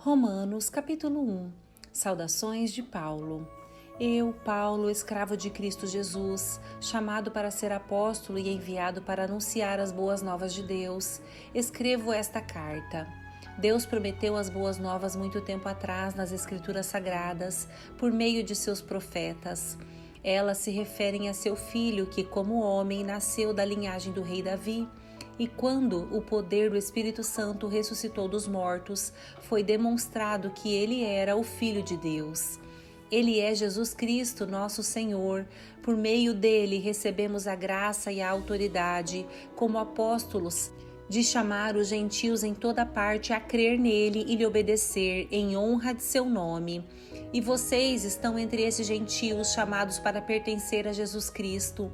Romanos, capítulo 1. Saudações de Paulo. Eu, Paulo, escravo de Cristo Jesus, chamado para ser apóstolo e enviado para anunciar as boas novas de Deus, escrevo esta carta. Deus prometeu as boas novas muito tempo atrás nas Escrituras Sagradas, por meio de seus profetas. Elas se referem a seu filho que, como homem, nasceu da linhagem do rei Davi. E quando o poder do Espírito Santo ressuscitou dos mortos, foi demonstrado que ele era o Filho de Deus. Ele é Jesus Cristo, nosso Senhor. Por meio dele recebemos a graça e a autoridade, como apóstolos, de chamar os gentios em toda parte a crer nele e lhe obedecer em honra de seu nome. E vocês estão entre esses gentios chamados para pertencer a Jesus Cristo.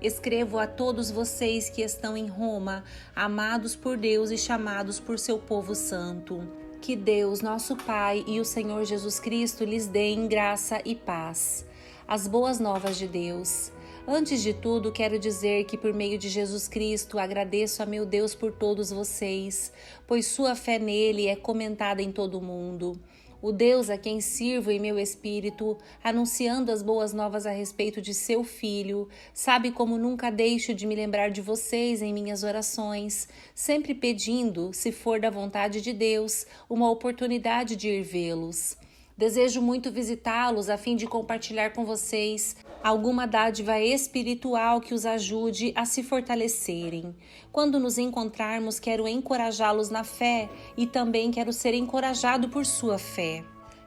Escrevo a todos vocês que estão em Roma, amados por Deus e chamados por seu povo santo. Que Deus, nosso Pai, e o Senhor Jesus Cristo lhes deem graça e paz. As boas novas de Deus. Antes de tudo, quero dizer que por meio de Jesus Cristo agradeço a meu Deus por todos vocês, pois sua fé nele é comentada em todo o mundo. O Deus a quem sirvo em meu espírito, anunciando as boas novas a respeito de seu Filho, sabe como nunca deixo de me lembrar de vocês em minhas orações, sempre pedindo, se for da vontade de Deus, uma oportunidade de ir vê-los. Desejo muito visitá-los a fim de compartilhar com vocês alguma dádiva espiritual que os ajude a se fortalecerem. Quando nos encontrarmos, quero encorajá-los na fé e também quero ser encorajado por sua fé.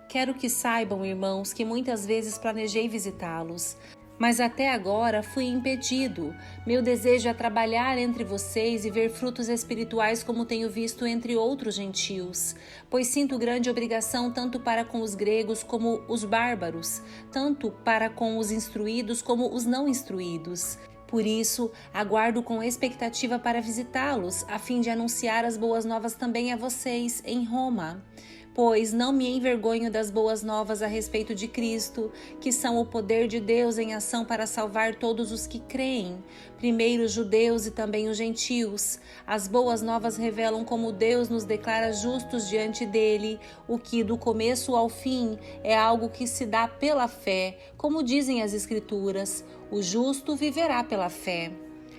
Quero que saibam, irmãos, que muitas vezes planejei visitá-los, mas até agora fui impedido. Meu desejo é trabalhar entre vocês e ver frutos espirituais como tenho visto entre outros gentios, pois sinto grande obrigação tanto para com os gregos como os bárbaros, tanto para com os instruídos como os não instruídos. Por isso, aguardo com expectativa para visitá-los, a fim de anunciar as boas novas também a vocês em Roma. Pois não me envergonho das boas novas a respeito de Cristo, que são o poder de Deus em ação para salvar todos os que creem, primeiro os judeus e também os gentios. As boas novas revelam como Deus nos declara justos diante dele, o que do começo ao fim é algo que se dá pela fé, como dizem as Escrituras, o justo viverá pela fé.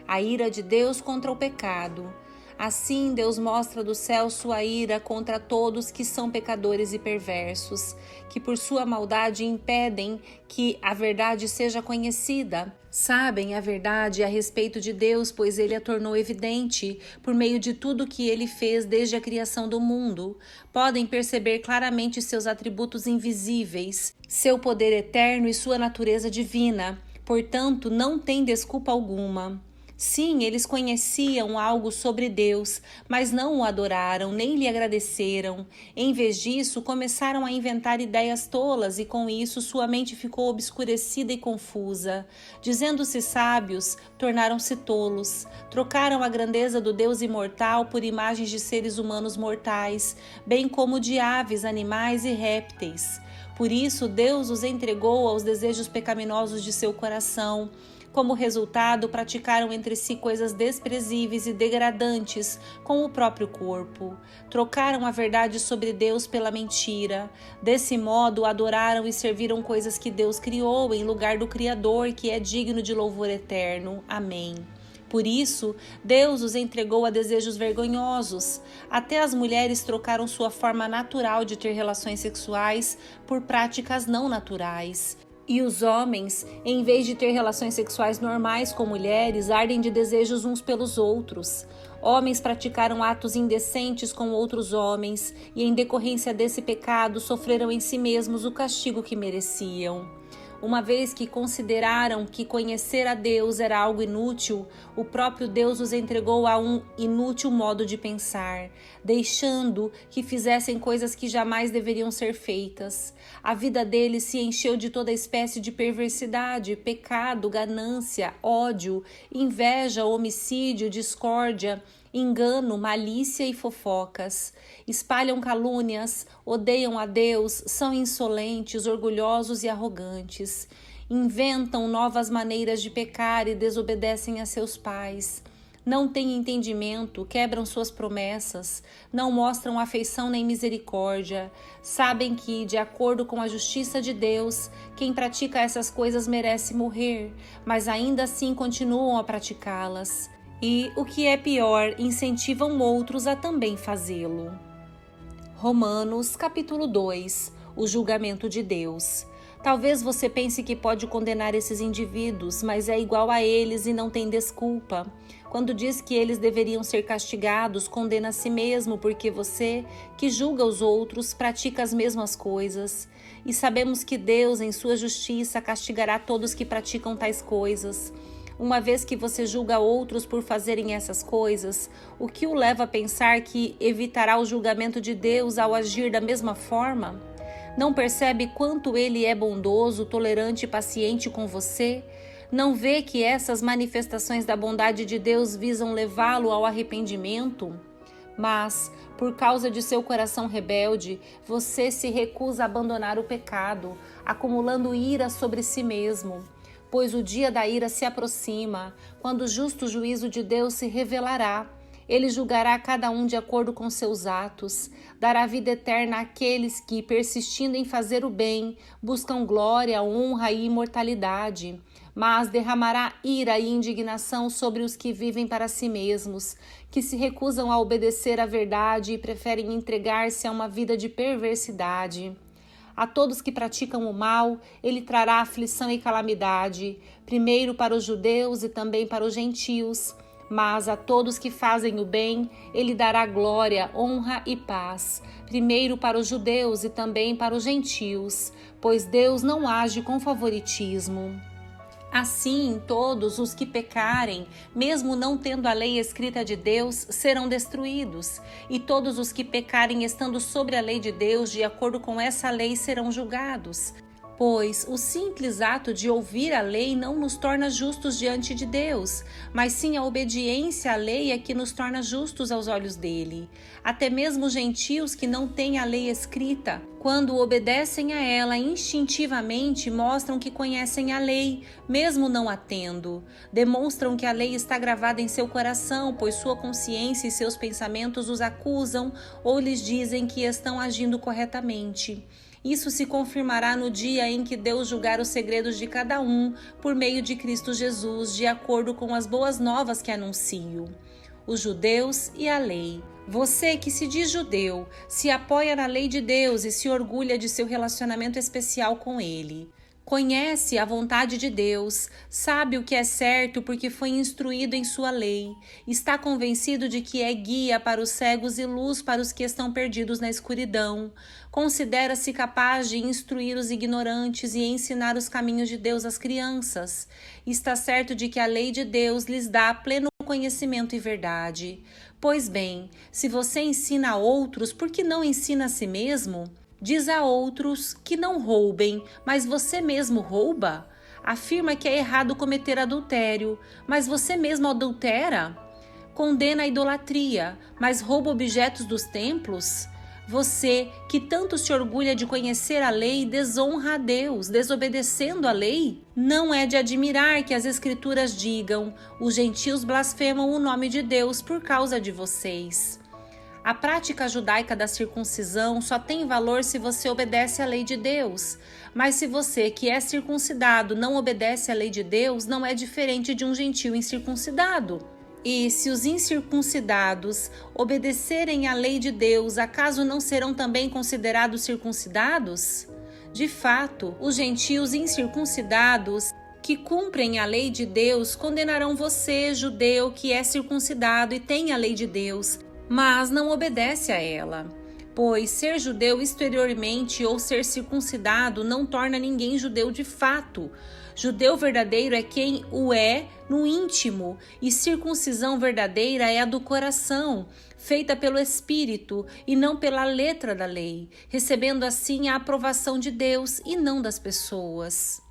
A ira de Deus contra o pecado. Assim, Deus mostra do céu sua ira contra todos que são pecadores e perversos, que por sua maldade impedem que a verdade seja conhecida. Sabem a verdade a respeito de Deus, pois ele a tornou evidente por meio de tudo que ele fez desde a criação do mundo. Podem perceber claramente seus atributos invisíveis, seu poder eterno e sua natureza divina. Portanto, não tem desculpa alguma. Sim, eles conheciam algo sobre Deus, mas não o adoraram, nem lhe agradeceram. Em vez disso, começaram a inventar ideias tolas e com isso sua mente ficou obscurecida e confusa. Dizendo-se sábios, tornaram-se tolos. Trocaram a grandeza do Deus imortal por imagens de seres humanos mortais, bem como de aves, animais e répteis. Por isso, Deus os entregou aos desejos pecaminosos de seu coração. Como resultado, praticaram entre si coisas desprezíveis e degradantes com o próprio corpo. Trocaram a verdade sobre Deus pela mentira. Desse modo, adoraram e serviram coisas que Deus criou em lugar do Criador, que é digno de louvor eterno. Amém. Por isso, Deus os entregou a desejos vergonhosos. Até as mulheres trocaram sua forma natural de ter relações sexuais por práticas não naturais. E os homens, em vez de ter relações sexuais normais com mulheres, ardem de desejos uns pelos outros. Homens praticaram atos indecentes com outros homens e, em decorrência desse pecado, sofreram em si mesmos o castigo que mereciam. Uma vez que consideraram que conhecer a Deus era algo inútil, o próprio Deus os entregou a um inútil modo de pensar, deixando que fizessem coisas que jamais deveriam ser feitas. A vida deles se encheu de toda espécie de perversidade, pecado, ganância, ódio, inveja, homicídio, discórdia, engano, malícia e fofocas. Espalham calúnias, odeiam a Deus, são insolentes, orgulhosos e arrogantes. Inventam novas maneiras de pecar e desobedecem a seus pais. Não têm entendimento, quebram suas promessas, não mostram afeição nem misericórdia. Sabem que, de acordo com a justiça de Deus, quem pratica essas coisas merece morrer, mas ainda assim continuam a praticá-las. E, o que é pior, incentivam outros a também fazê-lo. Romanos, capítulo 2. O julgamento de Deus. Talvez você pense que pode condenar esses indivíduos, mas é igual a eles e não tem desculpa. Quando diz que eles deveriam ser castigados, condena a si mesmo, porque você, que julga os outros, pratica as mesmas coisas. E sabemos que Deus, em sua justiça, castigará todos que praticam tais coisas. Uma vez que você julga outros por fazerem essas coisas, o que o leva a pensar que evitará o julgamento de Deus ao agir da mesma forma? Não percebe quanto Ele é bondoso, tolerante e paciente com você? Não vê que essas manifestações da bondade de Deus visam levá-lo ao arrependimento? Mas, por causa de seu coração rebelde, você se recusa a abandonar o pecado, acumulando ira sobre si mesmo. Pois o dia da ira se aproxima, quando o justo juízo de Deus se revelará. Ele julgará cada um de acordo com seus atos, dará vida eterna àqueles que, persistindo em fazer o bem, buscam glória, honra e imortalidade, mas derramará ira e indignação sobre os que vivem para si mesmos, que se recusam a obedecer à verdade e preferem entregar-se a uma vida de perversidade. A todos que praticam o mal, ele trará aflição e calamidade, primeiro para os judeus e também para os gentios. Mas a todos que fazem o bem, ele dará glória, honra e paz, primeiro para os judeus e também para os gentios, pois Deus não age com favoritismo. Assim, todos os que pecarem, mesmo não tendo a lei escrita de Deus, serão destruídos, e todos os que pecarem estando sobre a lei de Deus, de acordo com essa lei, serão julgados. Pois o simples ato de ouvir a lei não nos torna justos diante de Deus, mas sim a obediência à lei é que nos torna justos aos olhos dele. Até mesmo gentios que não têm a lei escrita, quando obedecem a ela instintivamente, mostram que conhecem a lei, mesmo não a tendo. Demonstram que a lei está gravada em seu coração, pois sua consciência e seus pensamentos os acusam ou lhes dizem que estão agindo corretamente. Isso se confirmará no dia em que Deus julgar os segredos de cada um por meio de Cristo Jesus, de acordo com as boas novas que anuncio. Os judeus e a lei. Você que se diz judeu, se apoia na lei de Deus e se orgulha de seu relacionamento especial com Ele. Conhece a vontade de Deus, sabe o que é certo porque foi instruído em sua lei, está convencido de que é guia para os cegos e luz para os que estão perdidos na escuridão, considera-se capaz de instruir os ignorantes e ensinar os caminhos de Deus às crianças, está certo de que a lei de Deus lhes dá pleno conhecimento e verdade. Pois bem, se você ensina a outros, por que não ensina a si mesmo? Diz a outros que não roubem, mas você mesmo rouba? Afirma que é errado cometer adultério, mas você mesmo adultera? Condena a idolatria, mas rouba objetos dos templos? Você, que tanto se orgulha de conhecer a lei, desonra a Deus, desobedecendo a lei? Não é de admirar que as Escrituras digam: os gentios blasfemam o nome de Deus por causa de vocês. A prática judaica da circuncisão só tem valor se você obedece à lei de Deus. Mas se você, que é circuncidado, não obedece à lei de Deus, não é diferente de um gentio incircuncidado. E se os incircuncidados obedecerem à lei de Deus, acaso não serão também considerados circuncidados? De fato, os gentios incircuncidados que cumprem a lei de Deus condenarão você, judeu, que é circuncidado e tem a lei de Deus, mas não obedece a ela. Pois ser judeu exteriormente ou ser circuncidado não torna ninguém judeu de fato. Judeu verdadeiro é quem o é no íntimo, e circuncisão verdadeira é a do coração, feita pelo Espírito e não pela letra da lei, recebendo assim a aprovação de Deus e não das pessoas.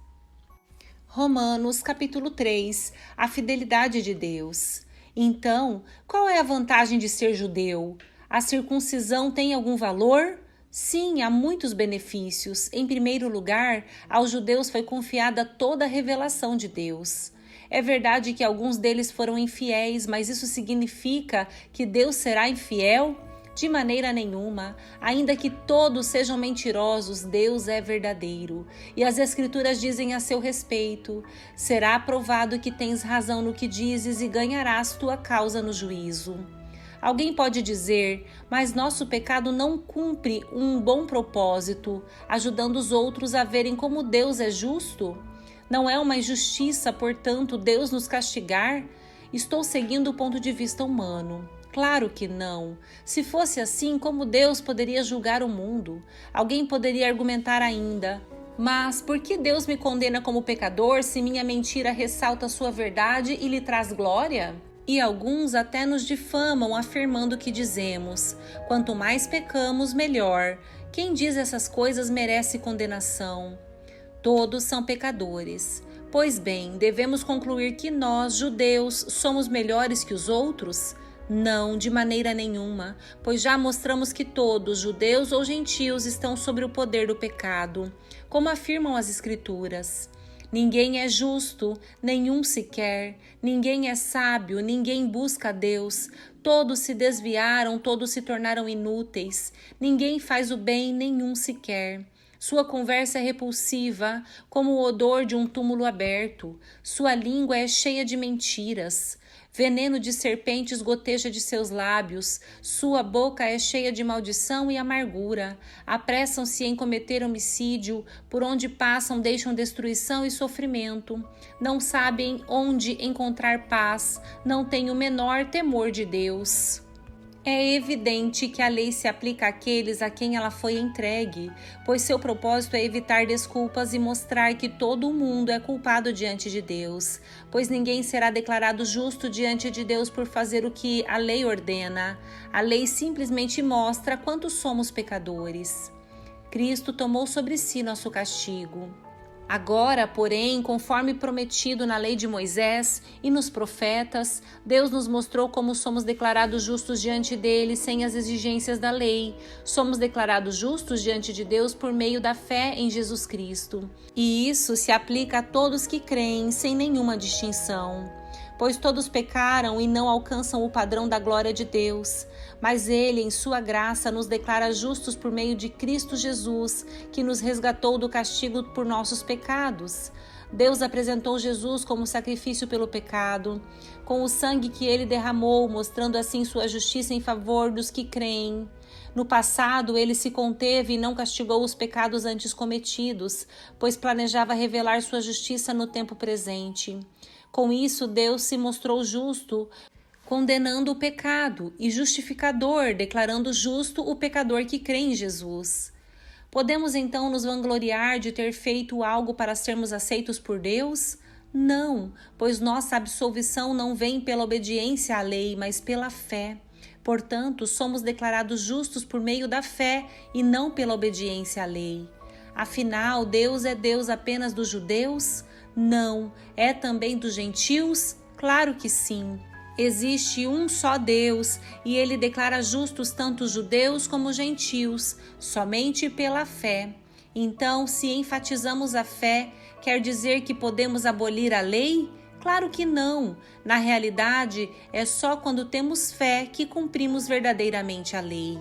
Romanos capítulo 3. A fidelidade de Deus. Então, qual é a vantagem de ser judeu? A circuncisão tem algum valor? Sim, há muitos benefícios. Em primeiro lugar, aos judeus foi confiada toda a revelação de Deus. É verdade que alguns deles foram infiéis, mas isso significa que Deus será infiel? De maneira nenhuma. Ainda que todos sejam mentirosos, Deus é verdadeiro. E as Escrituras dizem a seu respeito: será provado que tens razão no que dizes e ganharás tua causa no juízo. Alguém pode dizer, mas nosso pecado não cumpre um bom propósito, ajudando os outros a verem como Deus é justo? Não é uma injustiça, portanto, Deus nos castigar? Estou seguindo o ponto de vista humano. Claro que não. Se fosse assim, como Deus poderia julgar o mundo? Alguém poderia argumentar ainda: mas por que Deus me condena como pecador se minha mentira ressalta sua verdade e lhe traz glória? E alguns até nos difamam afirmando que dizemos: quanto mais pecamos, melhor. Quem diz essas coisas merece condenação. Todos são pecadores. Pois bem, devemos concluir que nós, judeus, somos melhores que os outros? Não, de maneira nenhuma, pois já mostramos que todos, judeus ou gentios, estão sob o poder do pecado, como afirmam as Escrituras. Ninguém é justo, nenhum sequer, ninguém é sábio, ninguém busca a Deus. Todos se desviaram, todos se tornaram inúteis. Ninguém faz o bem, nenhum sequer. Sua conversa é repulsiva, como o odor de um túmulo aberto. Sua língua é cheia de mentiras. Veneno de serpentes goteja de seus lábios. Sua boca é cheia de maldição e amargura. Apressam-se em cometer homicídio. Por onde passam deixam destruição e sofrimento. Não sabem onde encontrar paz. Não têm o menor temor de Deus. É evidente que a lei se aplica àqueles a quem ela foi entregue, pois seu propósito é evitar desculpas e mostrar que todo o mundo é culpado diante de Deus, pois ninguém será declarado justo diante de Deus por fazer o que a lei ordena. A lei simplesmente mostra quanto somos pecadores. Cristo tomou sobre si nosso castigo. Agora, porém, conforme prometido na lei de Moisés e nos profetas, Deus nos mostrou como somos declarados justos diante dele sem as exigências da lei. Somos declarados justos diante de Deus por meio da fé em Jesus Cristo. E isso se aplica a todos que creem, sem nenhuma distinção. Pois todos pecaram e não alcançam o padrão da glória de Deus. Mas Ele, em sua graça, nos declara justos por meio de Cristo Jesus, que nos resgatou do castigo por nossos pecados. Deus apresentou Jesus como sacrifício pelo pecado, com o sangue que Ele derramou, mostrando assim sua justiça em favor dos que creem. No passado, Ele se conteve e não castigou os pecados antes cometidos, pois planejava revelar sua justiça no tempo presente. Com isso, Deus se mostrou justo, condenando o pecado, e justificador, declarando justo o pecador que crê em Jesus. Podemos então nos vangloriar de ter feito algo para sermos aceitos por Deus? Não, pois nossa absolvição não vem pela obediência à lei, mas pela fé. Portanto, somos declarados justos por meio da fé e não pela obediência à lei. Afinal, Deus é Deus apenas dos judeus? Não. É também dos gentios? Claro que sim. Existe um só Deus e Ele declara justos tanto os judeus como os gentios, somente pela fé. Então, se enfatizamos a fé, quer dizer que podemos abolir a lei? Claro que não. Na realidade, é só quando temos fé que cumprimos verdadeiramente a lei.